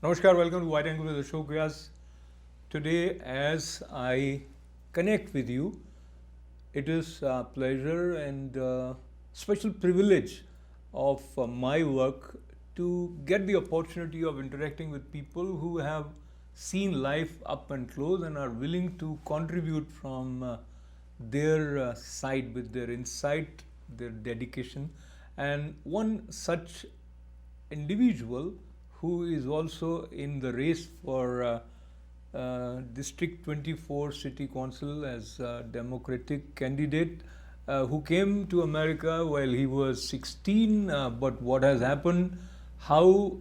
Namaskar, welcome to White Angle with Ashok Vyas. Today, as I connect with you, it is a pleasure and special privilege of my work to get the opportunity of interacting with people who have seen life up and close and are willing to contribute from their side with their insight, their dedication. And one such individual who is also in the race for District 24 City Council as a Democratic candidate who came to America while he was 16, but what has happened, how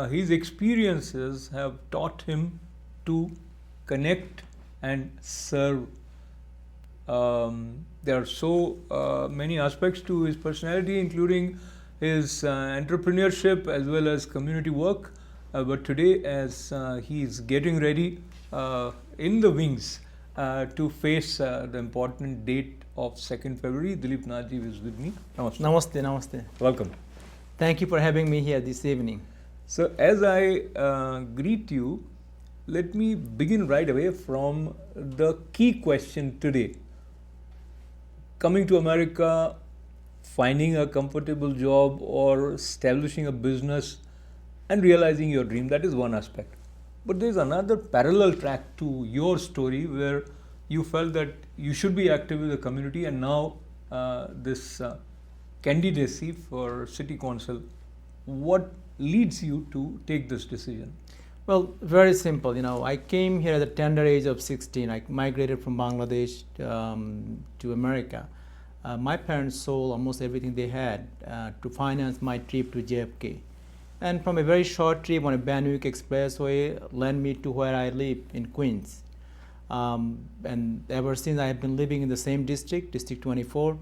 his experiences have taught him to connect and serve. There are so many aspects to his personality, including his entrepreneurship as well as community work. But today, as he is getting ready in the wings to face the important date of 2nd February, Dilip Nath is with me. Namaste. Namaste. Welcome. Thank you for having me here this evening. So, as I greet you, let me begin right away from the key question today. Coming to America, finding a comfortable job or establishing a business and realizing your dream, that is one aspect. But there is another parallel track to your story where you felt that you should be active with the community, and now this candidacy for city council. What leads you to take this decision? Well, very simple. I came here at the tender age of 16. I migrated from Bangladesh to America. My parents sold almost everything they had to finance my trip to JFK. And from a very short trip on a Banwick Expressway led me to where I live in Queens. And ever since I have been living in the same district, District 24.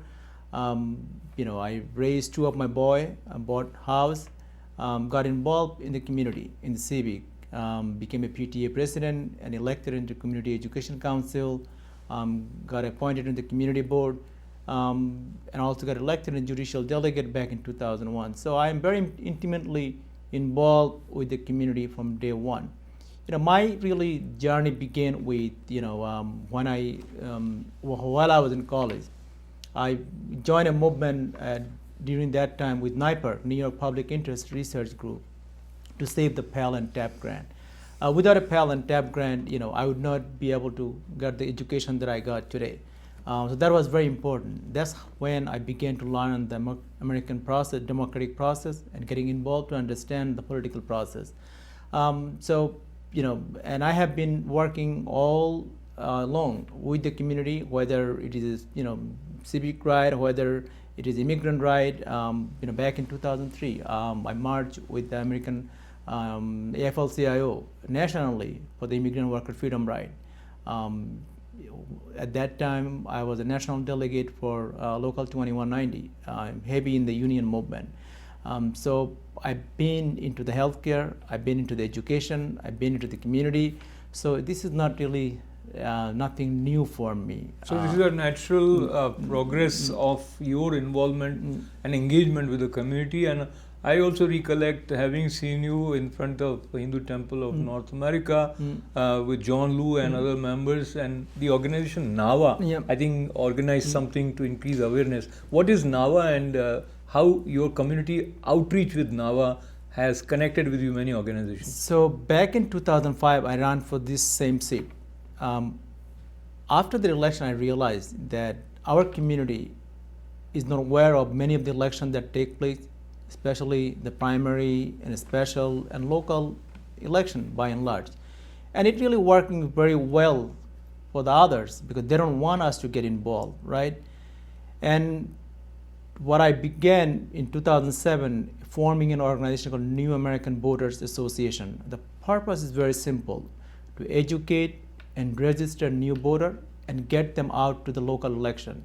I raised two of my boys, bought house, got involved in the community, in the civic, became a PTA president and elected into Community Education Council, got appointed in the community board, and also got elected in judicial delegate back in 2001. So I am very intimately involved with the community from day one. My really journey began with, when while I was in college, I joined a movement during that time with NYPIR, New York Public Interest Research Group, to save the Pell and TAP grant. Without a Pell and TAP grant, I would not be able to get the education that I got today. So that was very important. That's when I began to learn the American process, democratic process, and getting involved to understand the political process. And I have been working all along with the community, whether it is, civic right, whether it is immigrant right. Back in 2003, I marched with the American AFL-CIO nationally for the immigrant worker freedom right. At that time, I was a national delegate for Local 2190. I'm heavy in the union movement. So I've been into the healthcare, I've been into the education, I've been into the community. So this is not really nothing new for me. So this is a natural progress of your involvement and engagement with the community. And I also recollect having seen you in front of the Hindu Temple of North America with John Liu and other members, and the organization NAVA, I think, organized something to increase awareness. What is NAVA, and how your community outreach with NAVA has connected with you many organizations? So back in 2005, I ran for this same seat. After the election, I realized that our community is not aware of many of the elections that take place, especially the primary and special and local election by and large. And it really working very well for the others because they don't want us to get involved, right? And what I began in 2007, forming an organization called New American Voters Association. The purpose is very simple, to educate and register new voter and get them out to the local election.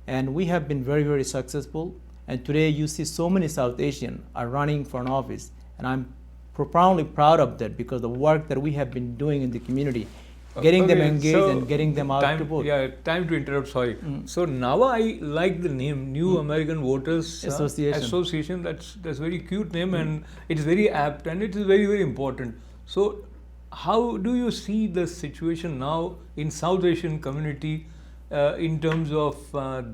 And we have been very, very successful. And today you see so many South Asians are running for an office. And I'm profoundly proud of that because the work that we have been doing in the community, getting them engaged and getting them out to vote. Yeah, time to interrupt, sorry. So NAVA, I like the name, New American Voters Association. That's very cute name and it's very apt and it is very, very important. So, how do you see the situation now in South Asian community in terms of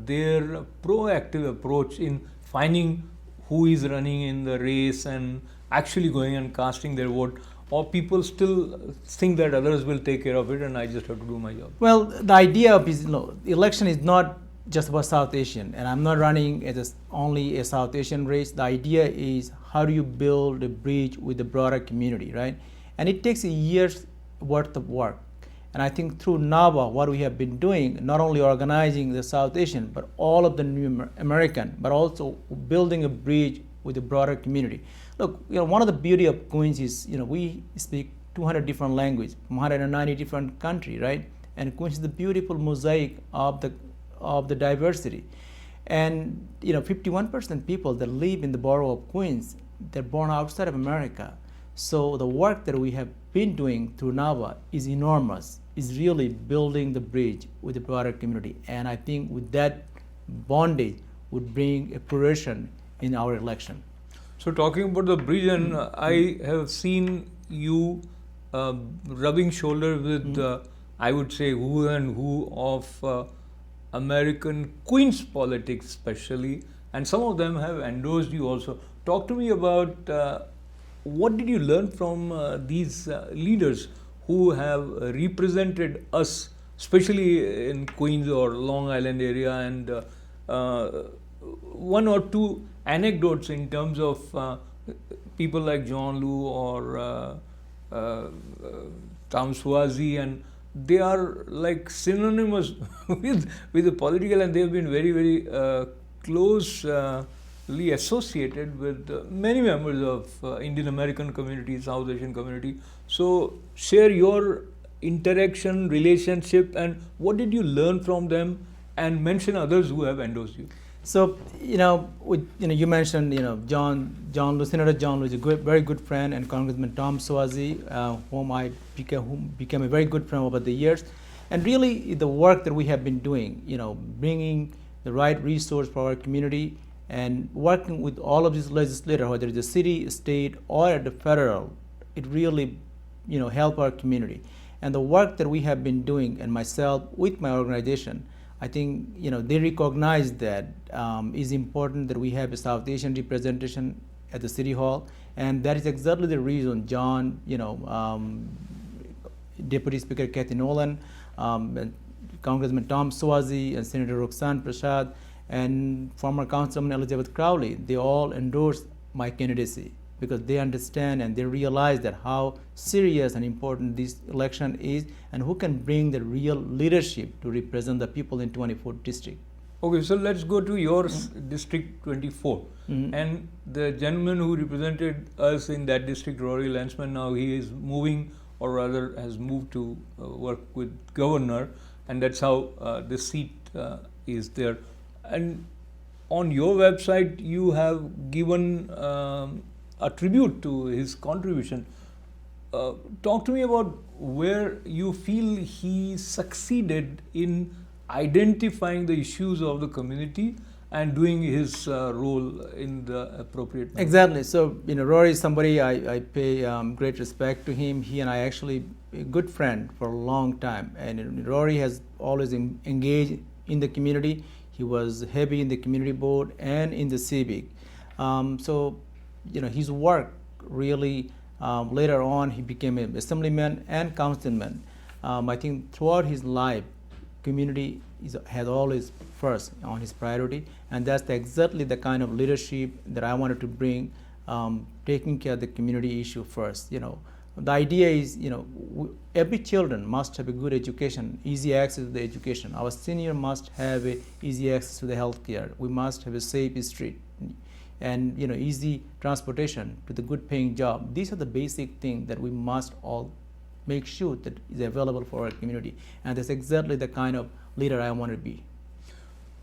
their proactive approach in finding who is running in the race and actually going and casting their vote? Or people still think that others will take care of it and I just have to do my job? Well, the idea of election is not just about South Asian, and I'm not running as only a South Asian race. The idea is how do you build a bridge with the broader community, right? And it takes a year's worth of work. And I think through NAVA, what we have been doing, not only organizing the South Asian, but all of the new American, but also building a bridge with the broader community. Look, one of the beauty of Queens is, we speak 200 different languages from 190 different countries, right? And Queens is the beautiful mosaic of the diversity. And 51% people that live in the borough of Queens, they're born outside of America. So the work that we have been doing through NAVA is enormous, is really building the bridge with the broader community. And I think with that bondage would bring a progression in our election. So talking about the bridge, and I have seen you rubbing shoulders with, I would say, who and who of American Queens politics especially, and some of them have endorsed you also. Talk to me about what did you learn from these leaders who have represented us, especially in Queens or Long Island area, and one or two anecdotes in terms of people like John Lew or Tom Suozzi, and they are like synonymous with the political, and they have been very, very closely associated with many members of Indian American community, South Asian community. So share your interaction, relationship, and what did you learn from them, and mention others who have endorsed you. So you mentioned John Lew, Senator John Lew is a very good friend, and Congressman Tom Suozzi, whom became a very good friend over the years, and really the work that we have been doing, bringing the right resource for our community and working with all of these legislators, whether it's the city, state, or at the federal, it really help our community. And the work that we have been doing, and myself with my organization, I think they recognize that is important that we have a South Asian representation at the City Hall, and that is exactly the reason John, Deputy Speaker Kathy Nolan, Congressman Tom Suozzi, and Senator Roxanne Prasad, and former Councilman Elizabeth Crowley, they all endorsed my candidacy because they understand and they realize that how serious and important this election is, and who can bring the real leadership to represent the people in 24th district. Okay, so let's go to your district 24, and the gentleman who represented us in that district, Rory Lansman, now he is moving, or rather has moved to work with governor, and that's how the seat is there. And on your website you have given a tribute to his contribution. Talk to me about where you feel he succeeded in identifying the issues of the community and doing his role in the appropriate manner. Exactly. So, Rory is somebody I pay great respect to him. He and I actually a good friend for a long time. And Rory has always engaged in the community. He was heavy in the community board and in the civic. So, his work really, later on he became an assemblyman and councilman. I think throughout his life, community has always first on his priority, and that's exactly the kind of leadership that I wanted to bring, taking care of the community issue first. The idea is, every children must have a good education, easy access to the education. Our senior must have a easy access to the health care. We must have a safe street, and easy transportation to the good paying job. These are the basic things that we must all make sure that is available for our community, and that's exactly the kind of leader I want to be.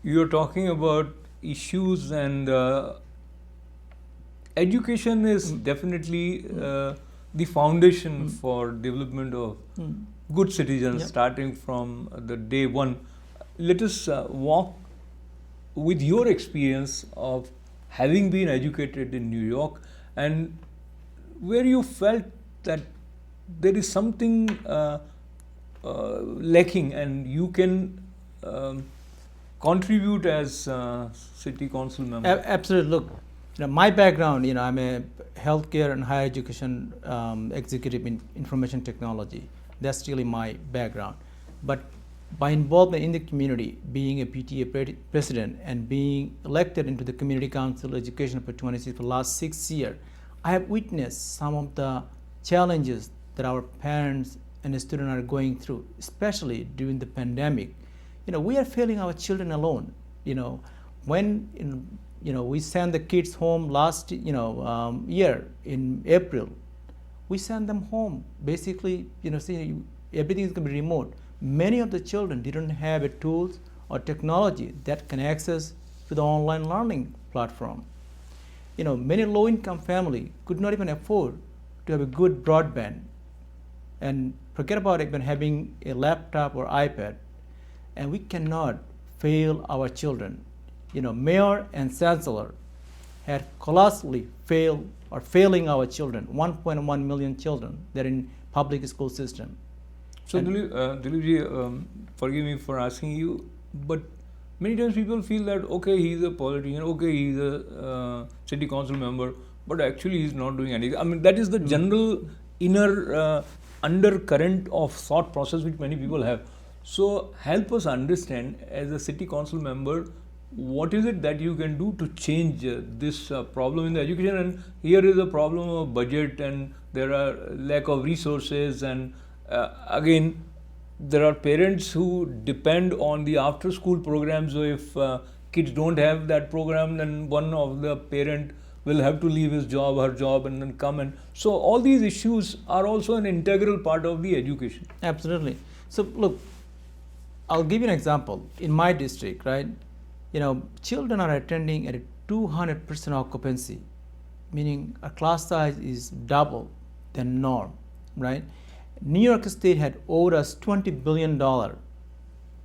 You're talking about issues, and education is definitely the foundation for development of good citizens, starting from the day one. Let us walk with your experience of having been educated in New York, and where you felt that there is something lacking, and you can contribute as city council member. Absolutely. Look, my background, I'm a healthcare and higher education executive in information technology. That's really my background. But by involvement in the community, being a PTA president and being elected into the Community Council Education Opportunities for the last 6 years, I have witnessed some of the challenges that our parents and the students are going through, especially during the pandemic. We are failing our children alone. When we sent the kids home last year in April, we sent them home. Basically, saying everything is going to be remote. Many of the children didn't have a tools or technology that can access to the online learning platform. Many low-income families could not even afford to have a good broadband, and forget about even having a laptop or iPad. And we cannot fail our children. Mayor and chancellor had colossally failing our children. 1.1 million children that are in public school system. So Dilipji, forgive me for asking you, but many times people feel that okay, he's a politician, okay, he's a city council member, but actually he's not doing anything. I mean, that is the general inner undercurrent of thought process which many people have. So help us understand, as a city council member, what is it that you can do to change this problem in the education? And here is a problem of budget, and there are lack of resources, and again, there are parents who depend on the after school programs. So if kids don't have that program, then one of the parent will have to leave his job, her job, and then come in. So all these issues are also an integral part of the education. Absolutely. So look, I'll give you an example. In my district, right, children are attending at a 200% occupancy, meaning a class size is double than norm, right? New York State had owed us $20 billion,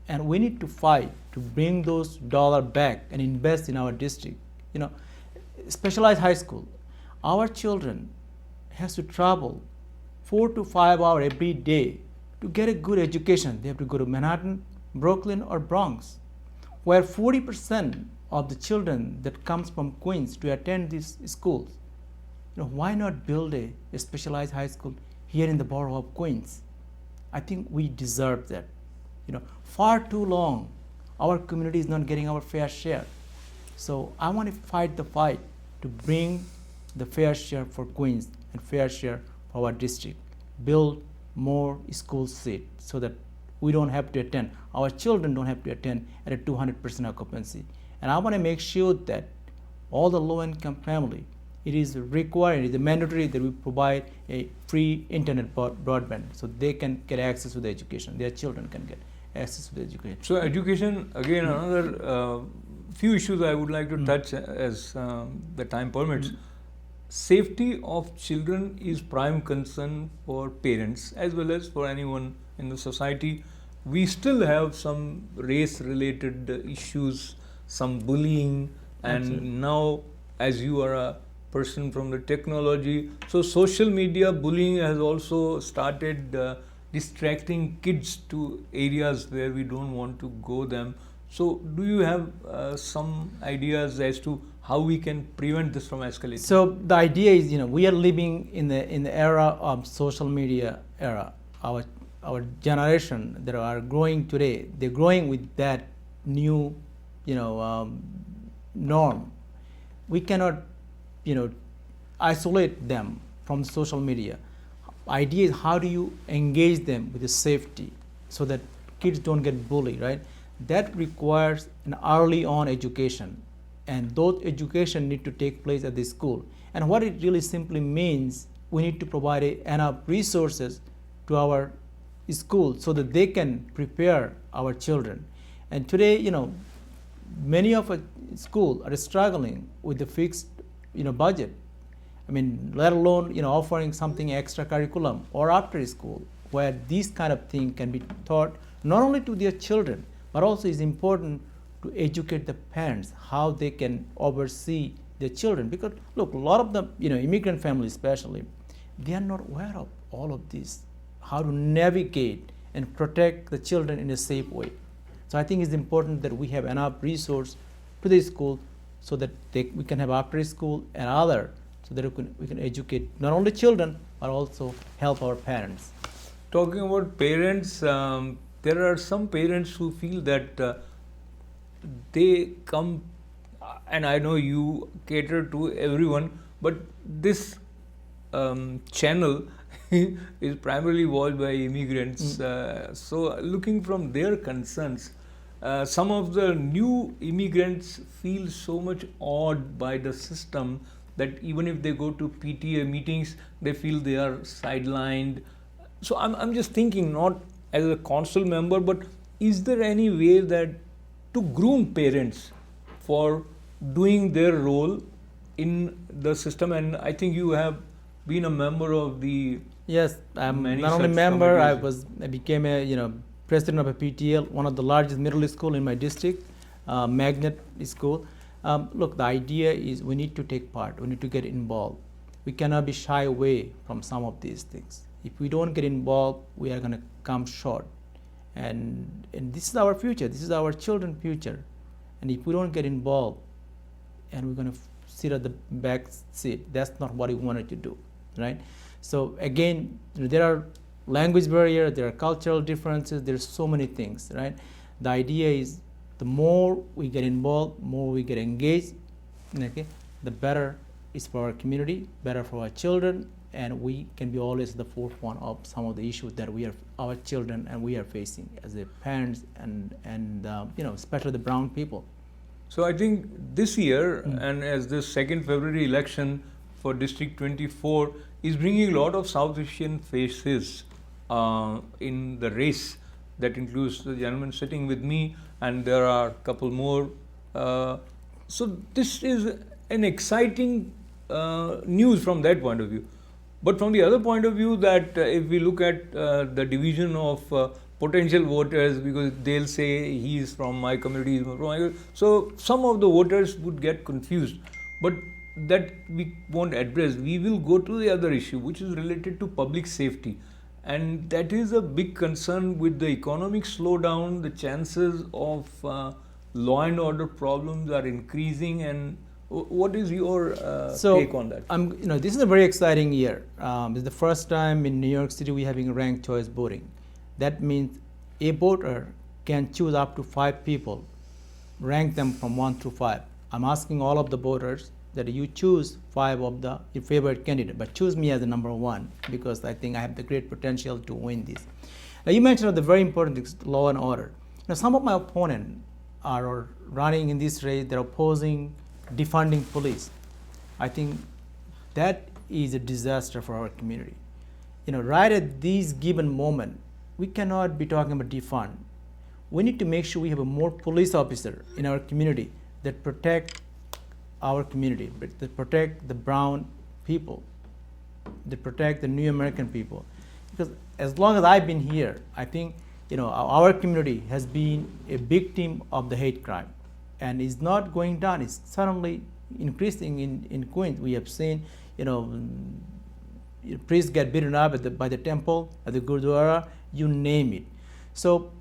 and we need to fight to bring those dollars back and invest in our district. Specialized high school, our children has to travel 4 to 5 hours every day to get a good education. They have to go to Manhattan, Brooklyn, or Bronx, where 40% of the children that comes from Queens to attend these schools. Why not build a specialized high school here in the borough of Queens? I think we deserve that. Far too long, our community is not getting our fair share. So I want to fight the fight to bring the fair share for Queens and fair share for our district. Build more school seats so that we don't have to attend, our children don't have to attend at a 200% occupancy. And I want to make sure that all the low-income family, it is required, it is mandatory that we provide a free internet broadband so they can get access to the education, their children can get access to the education. So education, again, another few issues I would like to touch as the time permits. Safety of children is prime concern for parents as well as for anyone in the society. We still have some race-related issues, some bullying, and Absolutely. now, as you are a person from the technology, so social media bullying has also started distracting kids to areas where we don't want to go them. So do you have some ideas as to how we can prevent this from escalating? So the idea is, we are living in the era of social media era. Our generation that are growing today, they're growing with that new, norm. We cannot, isolate them from social media. Idea is, how do you engage them with the safety so that kids don't get bullied, right? That requires an early on education, and those education need to take place at the school. And what it really simply means, we need to provide enough resources to our schools so that they can prepare our children. And today, many of our schools are struggling with the fixed, budget. I mean, let alone, offering something extra curriculum or after school, where these kind of things can be taught not only to their children, but also is important to educate the parents how they can oversee their children. Because look, a lot of the immigrant families especially, they are not aware of all of this, how to navigate and protect the children in a safe way. So I think it's important that we have enough resource to the school so that we can have after school and other, so that we can educate not only children but also help our parents. Talking about parents, there are some parents who feel that they come, and I know you cater to everyone, but this channel is primarily watched by immigrants. So looking from their concerns, some of the new immigrants feel so much awed by the system that even if they go to PTA meetings, they feel they are sidelined. So I'm just thinking, not as a council member, but is there any way that to groom parents for doing their role in the system? And I think you have been a member of the Yes, I'm many not only such member. committees. I became a president of a PTL, one of the largest middle school in my district, magnet school. Look, the idea is we need to take part. We need to get involved. We cannot be shy away from some of these things. If we don't get involved, we are going to come short. And this is our future. This is our children's future. And if we don't get involved, and we're going to sit at the back seat, that's not what we wanted to do, right? So again, there are language barriers, there are cultural differences, there's so many things, right? The idea is the more we get involved, more we get engaged, okay, the better it's for our community, better for our children, and we can be always at the forefront of some of the issues that our children and we are facing as the parents and especially the brown people. So I think this year, and as this 2nd February election for District 24 is bringing a lot of South Asian faces in the race. That includes the gentleman sitting with me, and there are a couple more. So this is an exciting news from that point of view. But from the other point of view, that if we look at the division of potential voters, because they'll say he is from my community, he's from my, so some of the voters would get confused. But that we won't address. We will go to the other issue, which is related to public safety. And that is a big concern with the economic slowdown. The chances of law and order problems are increasing. And what is your take on that? This is a very exciting year. This is the first time in New York City we're having ranked choice voting. That means a voter can choose up to 5 people, rank them from 1 to 5. I'm asking all of the voters that you choose 5 of your favorite candidate, but choose me as the number 1, because I think I have the great potential to win this. Now, you mentioned the very important law and order. Now, some of my opponents are running in this race. They're opposing defunding police. I think that is a disaster for our community. Right at this given moment, we cannot be talking about defund. We need to make sure we have a more police officer in our community that protect our community, that protect the brown people, that protect the new American people. Because as long as I've been here, I think our community has been a victim of the hate crime, and it's not going down. It's suddenly increasing in Queens. We have seen priests get beaten up by the temple, at the Gurdwara, you name it. So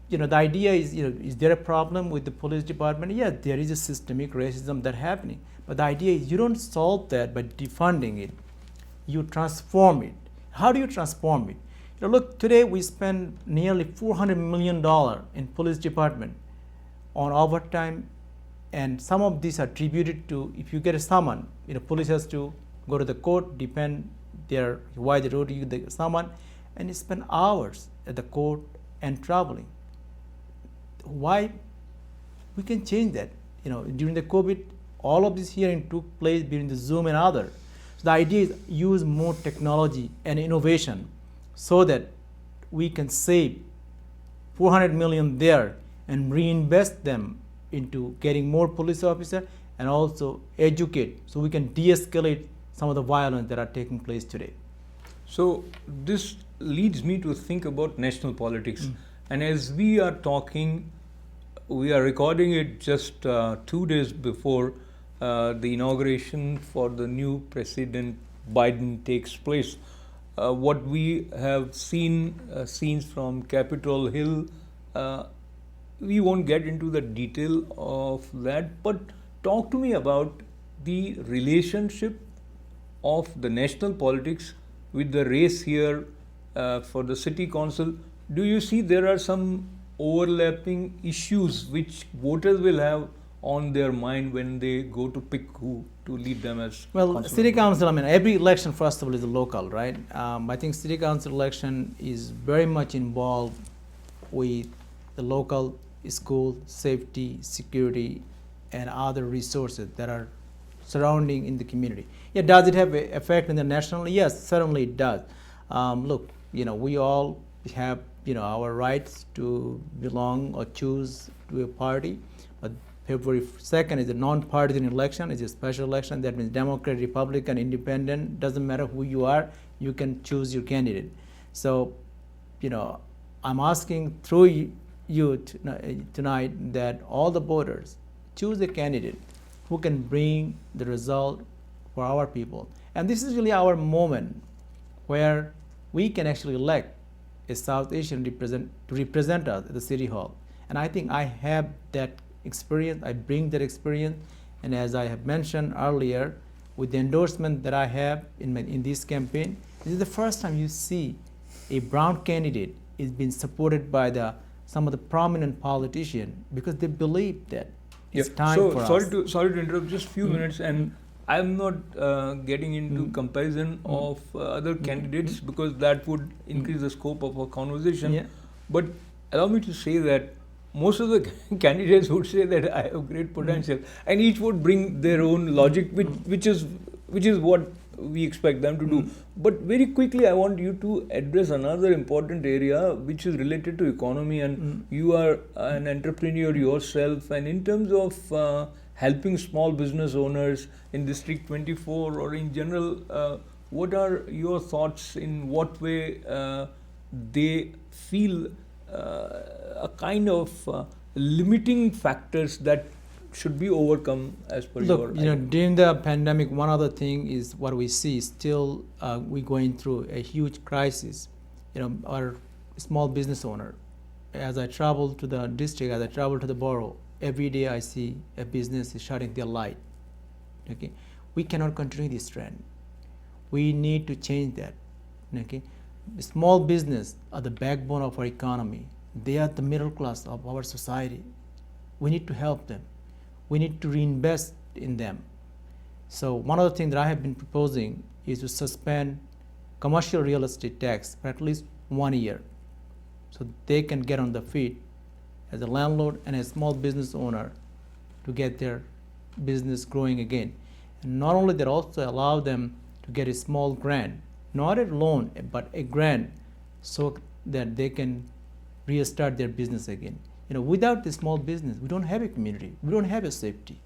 the idea is there a problem with the police department? Yes, there is a systemic racism that's happening. But the idea is you don't solve that by defunding it. You transform it. How do you transform it? Look, today we spend nearly $400 million in police department on overtime, and some of these are attributed to, if you get a summon, police has to go to the court, depend why they wrote you the summon, and you spend hours at the court and traveling. Why? We can change that. During the COVID, all of this hearing took place during the Zoom and other. So the idea is use more technology and innovation so that we can save $400 million there and reinvest them into getting more police officers and also educate so we can de-escalate some of the violence that are taking place today. So this leads me to think about national politics. And as we are talking, we are recording it just 2 days before the inauguration for the new President Biden takes place. what we have seen, scenes from Capitol Hill. Uh, we won't get into the detail of that, but talk to me about the relationship of the national politics with the race here for the city council. Do you see there are some overlapping issues which voters will have on their mind when they go to pick who to lead them as Well, council city member? council, I mean, every election, first of all, is a local, right? I think city council election is very much involved with the local school, safety, security, and other resources that are surrounding in the community. Yeah, does it have an effect in the national? Yes, certainly it does. Look, we all have, our rights to belong or choose to a party, but February 2nd is a non-partisan election. It's a special election. That means Democrat, Republican, Independent, doesn't matter who you are, you can choose your candidate. So, I'm asking through you tonight that all the voters choose a candidate who can bring the result for our people. And this is really our moment where we can actually elect a South Asian to represent us at the City Hall. And I think I have that experience, I bring that experience, and as I have mentioned earlier, with the endorsement that I have in this campaign, this is the first time you see a brown candidate is being supported by some of the prominent politicians because they believe that it's time for us. Sorry to interrupt, just few minutes, and I'm not getting into comparison of other candidates because that would increase the scope of our conversation. Yeah. But allow me to say that most of the candidates would say that I have great potential, and each would bring their own logic, which is what we expect them to do. But very quickly, I want you to address another important area which is related to economy, and you are an entrepreneur yourself, and in terms of helping small business owners in District 24 or in general, what are your thoughts in what way they feel a kind of limiting factors that should be overcome as per Look, your during the pandemic, one other thing is what we see still we're going through a huge crisis. Our small business owner, as I travel to the district, as I travel to the borough, every day I see a business is shutting their light. Okay, we cannot continue this trend. We need to change that. Okay, small business are the backbone of our economy. They are the middle class of our society. We need to help them. We need to reinvest in them. So one of the things that I have been proposing is to suspend commercial real estate tax for at least 1 year, so they can get on the feet as a landlord and a small business owner to get their business growing again. And not only that, also allow them to get a small grant, not a loan, but a grant, so that they can restart their business again. Without the small business, we don't have a community, we don't have a safety.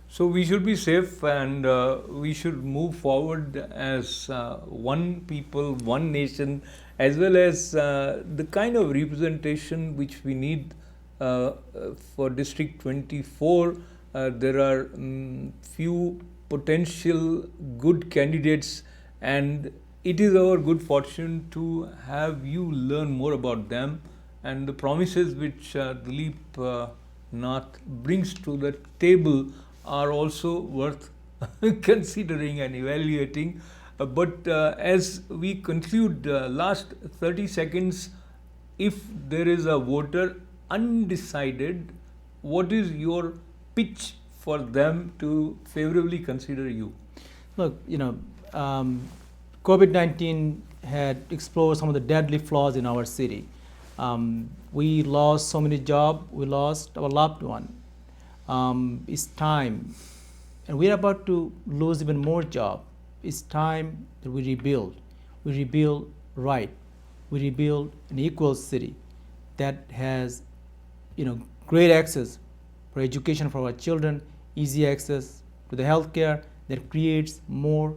So we should be safe, and we should move forward as one people, one nation, as well as the kind of representation which we need for District 24. There are few potential good candidates, and it is our good fortune to have you learn more about them, and the promises which Dilip Nath brings to the table are also worth considering and evaluating. But as we conclude, last 30 seconds, if there is a voter undecided, what is your pitch for them to favorably consider you? Look, COVID-19 had exposed some of the deadly flaws in our city. We lost so many jobs, we lost our loved one. It's time, and we're about to lose even more jobs. It's time that we rebuild. We rebuild right. We rebuild an equal city that has, great access for education for our children, easy access to the healthcare that creates more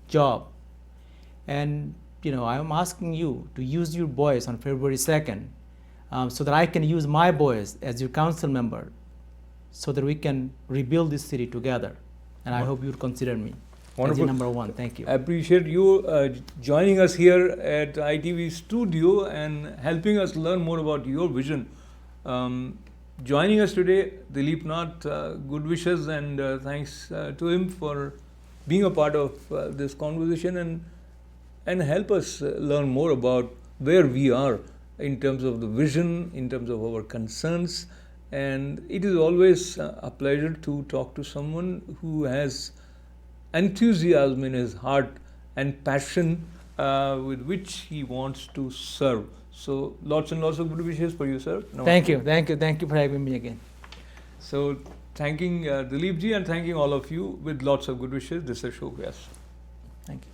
job. And I'm asking you to use your voice on February 2nd, so that I can use my voice as your council member, so that we can rebuild this city together. And I hope you'll consider me. Wonderful. Number one. Thank you. I appreciate you joining us here at ITV studio and helping us learn more about your vision. Joining us today, Dilip Nath, good wishes and thanks to him for being a part of this conversation and help us learn more about where we are in terms of the vision, in terms of our concerns. And it is always a pleasure to talk to someone who has enthusiasm in his heart and passion with which he wants to serve. So lots and lots of good wishes for you, sir. Thank you for having me again. So thanking Dilip ji and thanking all of you with lots of good wishes. This is Ashok Vyas. Thank you.